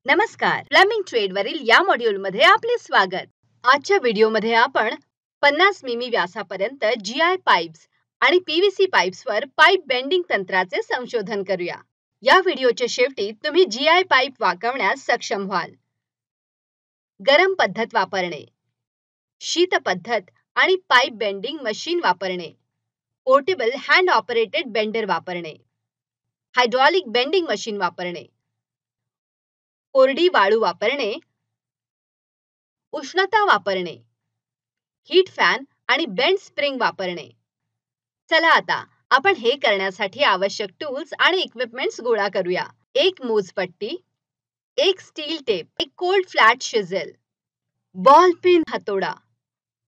नमस्कार, plumbing trade वरील या मॉड्यूल मध्ये आपले स्वागत। आजच्या व्हिडिओ मध्ये आपण 50 मिमी व्यासापर्यंत जीआय पाइप्स आणि पीव्हीसी पाइप्स वर पाइप बेंडिंग तंत्राचे संशोधन करूया। या व्हिडिओच्या शेवटी तुम्ही जीआय पाइप वाकवण्यास सक्षम व्हाल। गरम पद्धत वापरणे, शीत पद्धत आणि पाइप बेंडिंग मशीन वापरणे, पोर्टेबल हँड ऑपरेटेड बेंडर वापरणे, हायड्रॉलिक बेंडिंग मशीन वापरणे, कोरडी वाळू वापरणे, उष्णता वापरणे, हीट फॅन आणि बेंड स्प्रिंग वापरणे। चला आता आपण हे करण्यासाठी आवश्यक टूल्स आणि इक्विपमेंट्स गोळा करूया। एक मोजपट्टी, एक स्टील टेप, एक कोल्ड फ्लॅट शिजेल, बॉल पिन हतोडा,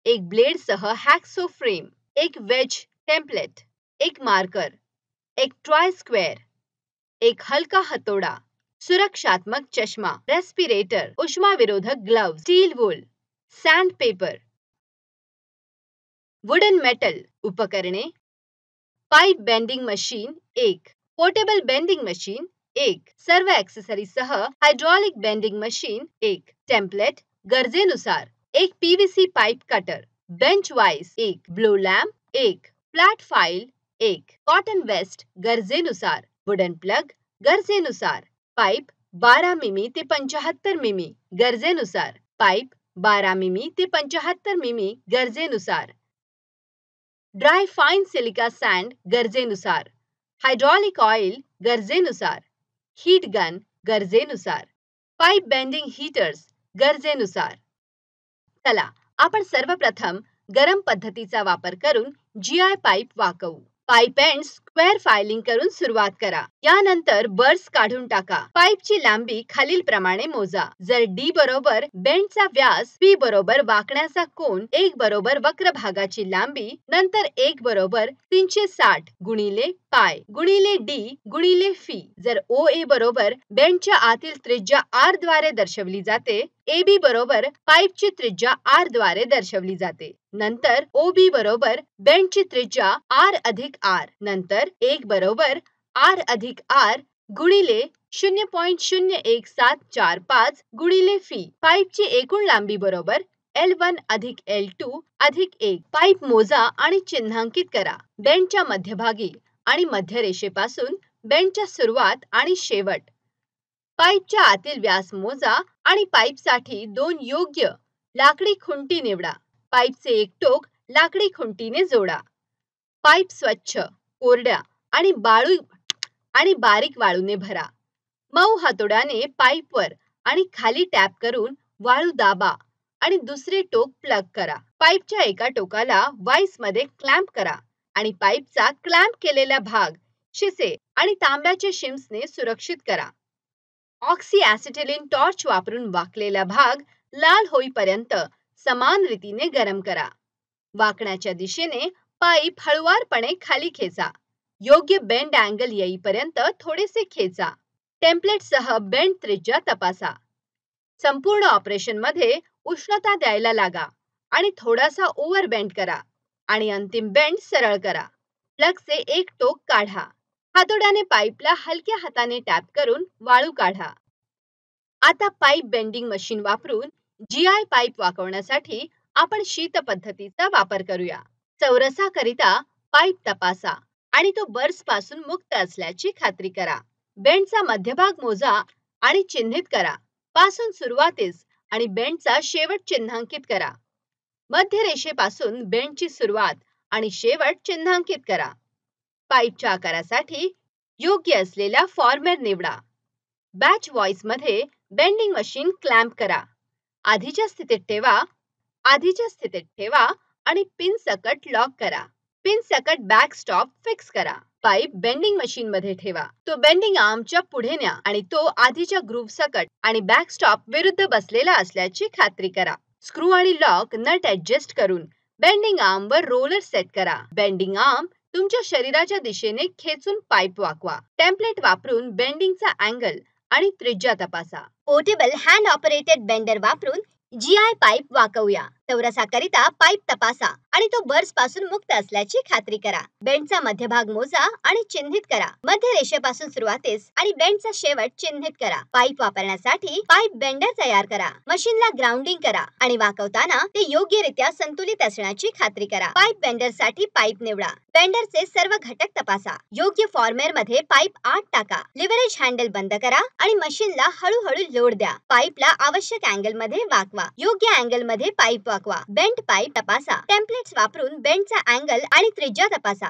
एक ब्लेड सह हॅकसो फ्रेम, एक वेज टेम्पलेट, एक मार्कर, एक ट्राय स्क्वेअर, एक हलका हतोडा, सुरक्षात्मक चष्मा, रेस्पिरेटर, उष्मा विरोधक gloves, steel wool, sand paper, wooden metal उपकरणे, पाइप बेंडिंग मशीन एक, पोर्टेबल बेंडिंग मशीन एक, सर्व एक्सेसरी सह हायड्रॉलिक बेंडिंग मशीन एक, टेम्पलेट गरजेनुसार, एक PVC pipe cutter, bench wise एक, ब्लो लॅम्प एक, फ्लॅट फाइल एक, कॉटन वेस्ट गरजेनुसार, वुडन प्लग गरजेनुसार, पाइप 12 मिमी ते 75 मिमी गरजेनुसार, पाइप 12 मिमी ते 75 मिमी गरजेनुसार, ड्राय फाइन सिलिका सैंड गरजेनुसार, हायड्रॉलिक ऑइल गरजेनुसार, हीट गन गरजेनुसार, पाइप बेंडिंग हीटर्स गरजेनुसार। चला आपण सर्वप्रथम गरम पद्धतीचा वापर करून जीआय पाइप वाकवू। पाइप एंड स्क्वेअर फाइलिंग करून सुरुवात करा। यानंतर बर्स काढून टाका। पाइपची लांबी खालील प्रमाणे मोजा। जर डी बरोबर बेंडचा व्यास, पी बरोबर वाकण्याचा कोन, 1 बरोबर वक्र भागाची लांबी, नंतर 1 बरोबर 360 गुणिले पाय गुणिले डी गुणिले फी। जर ओ ए बरोबर बेंडच्या आतील त्रिज्या आर द्वारे दर्शवली जाते, AB बरोबर पाइपची त्रिज्या आर द्वारे दर्शवली जाते, नंतर OB बरोबर बेंडची त्रिज्या आर अधिक आर, नंतर 1 बरोबर आर अधिक आर गुणिले 0.01745 गुणिले फी। पाइपची एकूण लांबी बरोबर L1 अधिक L2 अधिक 1। पाइप मोजा आणि चिन्हांकित करा। बेंडच्या मध्यभागी आणि मध्यरेषेपासून बेंडच्या सुरुवात आणि शेवट। पाइपच्या आतील व्यास मोजा आणि पाइपसाठी 2 योग्य लाकडी खुंटी निवडा। पाइपचे एक टोक लाकडी खुंटीने जोडा। पाइप स्वच्छ, कोरड्या आणि बारीक वाळूने भरा। मऊ हातोड्याने पाइपवर आणि खाली टॅप करून वाळू दाबा आणि दुसरे टोक प्लग करा। पाइपच्या एका टोकाला वाइस मध्ये क्लॅम्प करा आणि पाइपचा क्लॅम्प केलेला भाग शिसे आणि तांब्याच्या शिम्सने सुरक्षित करा। ऑक्सी ॲसिटिलीन टॉर्च वापरून वाकलेला भाग लाल होईपर्यंत समान रीतीने गरम करा। वाकण्याच्या दिशेने पाइप हळुवारपणे खाली खेचा। योग्य बेंड अँगल येईपर्यंत थोडेसे खेचा। टेम्पलेट सह बेंड त्रिज्या तपासा। संपूर्ण ऑपरेशन मध्ये उष्णता द्यायला लागा आणि थोडासा ओव्हर बेंड करा आणि अंतिम बेंड सरळ करा। प्लगचे एक टोक काढा। हातोड्याने पाइपला हलक्या हाताने टॅप करून वाळू काढा। आता पाइप बेंडिंग मशीन वापरून जीआय पाइप वाकवण्यासाठी आपण शीत पद्धतीचा वापर करूया। चौरसाकरिता पाइप तपासा आणि तो बर्स पासून मुक्त असल्याची खात्री करा। बेंडचा मध्यभाग मोजा आणि चिन्हित करा। पासून सुरुवातीस आणि बेंडचा शेवट चिन्हांकित करा। मध्यरेषेपासून बेंडची सुरुवात आणि शेवट चिन्हांकित करा। पाइपच्या आकारासाठी योग्य असलेला फॉर्मेट निवडा। बॅच व्हॉइस मध्ये बेंडिंग मशीन क्लॅम्प करा। आधीच्या स्थितीत ठेवा आणि पिन सकट लॉक करा। पिन सकट बॅक स्टॉप फिक्स करा। पाइप बेंडिंग मशीन मध्ये ठेवा। तो बेंडिंग आर्मच्या पुढे न्या आणि तो आधीच्या ग्रूव्ह सकट आणि बॅक स्टॉप विरुद्ध बसलेला असल्याची खात्री करा। स्क्रू आणि लॉक नट ऍडजस्ट करून बेंडिंग आर्म वर रोलर सेट करा। बेंडिंग आर्म तुमच्या शरीराच्या दिशेने खेचून पाइप वाकवा। टेम्पलेट वापरून बेंडिंगचा अँगल आणि त्रिज्या तपासा। पोर्टेबल हँड ऑपरेटेड बेंडर वापरून जीआय पाइप वाकवूया। चौरसाकरिता पाईप तपासा आणि तो बर्स पासून मुक्त असल्याची खात्री करा. बेंडचा मध्यभाग मोजा आणि चिन्हित करा. मध्य रेषेपासून सुरुवातीस आणि बेंडचा शेवट चिन्हित करा. पाईप वापरण्यासाठी पाईप बेंडर तयार करा. मशीनला ग्राउंडिंग करा आणि वाकवताना ते योग्यरित्या संतुलित असण्याची खात्री करा. पाईप बेंडरसाठी पाईप निवडा. बेंडरचे सर्व घटक तपासा. योग्य फॉर्मेर मध्ये पाईप आत टाका. लिव्हरेज हँडल बंद करा आणि मशीनला हळूहळू लोड द्या. पाईपला आवश्यक अँगल मध्ये वाकवा. योग्य अँगल मध्ये पाईप वाकवा. बेंड पाईप तपासा. टेम्पलेट्स वापरून बेंडचा अँगल आणि त्रिज्या तपासा.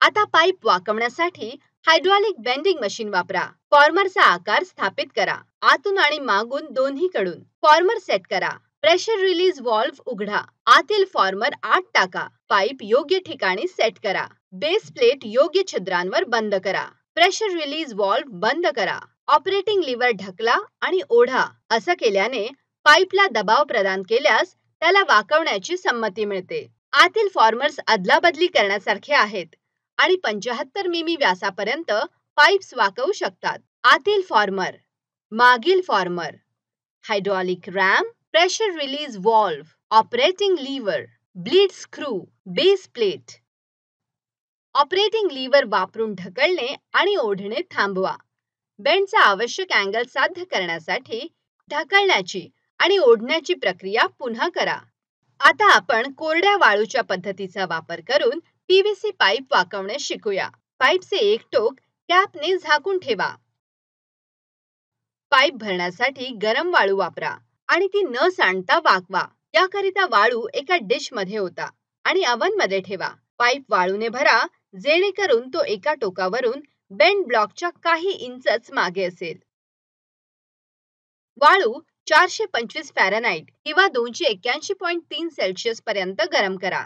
आता पाईप वाकवण्यासाठी हायड्रॉलिक बेंडिंग मशीन वापरा. फॉर्मरचा आकार स्थापित करा. आतून आणि मागून दोन्हीकडून फॉर्मर सेट करा. प्रेशर रिलीज व्हॉल्व्ह उघडा. आतील फॉर्मर आत टाका. पाईप योग्य ठिकाणी सेट करा. बेस प्लेट योग्य छिद्रांवर बंद करा. प्रेशर रिलीज व्हॉल्व्ह बंद करा. ऑपरेटिंग लिव्हर ढकला आणि ओढा. असं केल्याने पाईपला दबाव प्रदान केल्यास त्याला वाकवण्याची संमती मिळते. आतील फॉर्मर्स अदलाबदली करण्यासारखे आहेत आणि 75 मिमी व्यासापर्यंत पाईप्स वाकवू शकतात. आतील फॉर्मर, मागील former, hydraulic ram, pressure release valve, operating lever, bleed screw, base plate. Operating lever वापरून ढकलणे आणि ओढणे थांबवा. बेंडचा आवश्यक अँगल साध्य करण्यासाठी ढकलण्याची आणि ओढण्याची प्रक्रिया पुन्हा करा. आता आपण कोरड्या वाळूच्या पद्धतीचा वापर करून पीव्हीसी पाईप वाकवणे शिकूया. पाईपचे एक टोक कॅपने झाकून ठेवा. पाईप भरण्यासाठी गरम वाळू वापरा आणि ती न सांडता वाकवा. याकरिता वाळू एका डिश मध्ये ओता आणि ओव्हन मध्ये ठेवा. पाईप वाळूने भरा जेणेकरून तो एका टोकावरून बेंड ब्लॉकच्या काही इंचच मागे असेल. वाळू 425 फॅरनहाइट किंवा 281.3 सेल्सिअस पर्यंत गरम करा.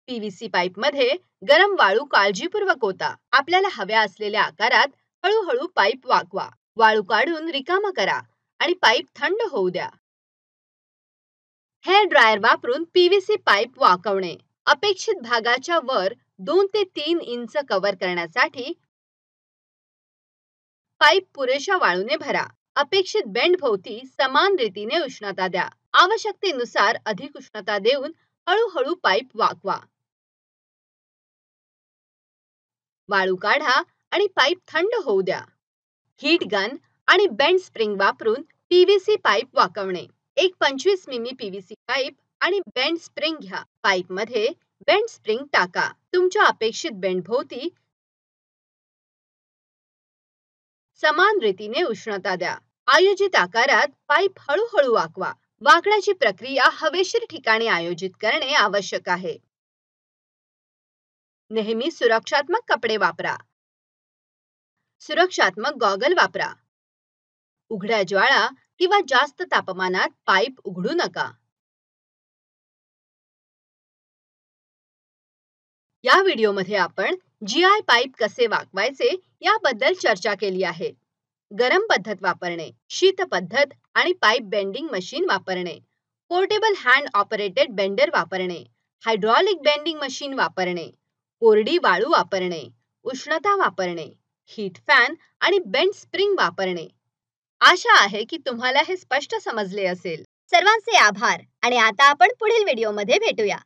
पीव्हीसी पाईप मध्ये गरम वाळू काळजीपूर्वक ओता. आपल्याला हव्या असलेल्या आकारात हळूहळू पाईप वाकवा. वाळू काढून रिकामा करा आणि पाईप थंड होऊ द्या. हेअर ड्रायर वापरून पीव्हीसी पाईप वाकवणे. अपेक्षित भागाच्या वर 2 ते 3 इंच कव्हर करण्यासाठी पाईप पुरेशा वाळूने भरा. अपेक्षित बेंड भोवती समान रीतीने उष्णता द्या. आवश्यकतेनुसार अधिक उष्णता देऊन हळूहळू पाईप वाकवा. वाळू काढा आणि पाईप थंड होऊ द्या. हीट गन आणि बेंड स्प्रिंग वापरून पीव्हीसी पाईप वाकवणे. एक 25 मिमी पीव्हीसी पाईप आणि बेंड स्प्रिंग घ्या. पाईप मध्ये बेंड स्प्रिंग टाका. तुमच्या अपेक्षित बेंड भोवती समान रीतीने उष्णता द्या. आयोजित आकारात पाईप हळूहळू वाकवा. वाकण्याची प्रक्रिया हवेशीर ठिकाणी आयोजित करणे आवश्यक आहे. नेहमी सुरक्षात्मक कपडे वापरा. सुरक्षात्मक गॉगल वापरा. उघड्या ज्वाळा किंवा जास्त तापमानात पाईप उघडू नका. या व्हिडिओमध्ये आपण जीआय पाईप कसे वाकवायचे याबद्दल चर्चा केली आहे. गरम पद्धत वापरणे, शीत पद्धत आणि पाईप बेंडिंग मशीन वापरणे, पोर्टेबल हँड ऑपरेटेड बेंडर वापरणे, हायड्रॉलिक बेंडिंग मशीन वापरणे, कोरडी वाळू वापरणे, उष्णता वापरणे, हीट फॅन आणि बेंड स्प्रिंग वापरणे. आशा आहे की तुम्हाला हे स्पष्ट समजले असेल. सर्वांचे आभार आणि आता आपण पुढील व्हिडिओमध्ये भेटूया.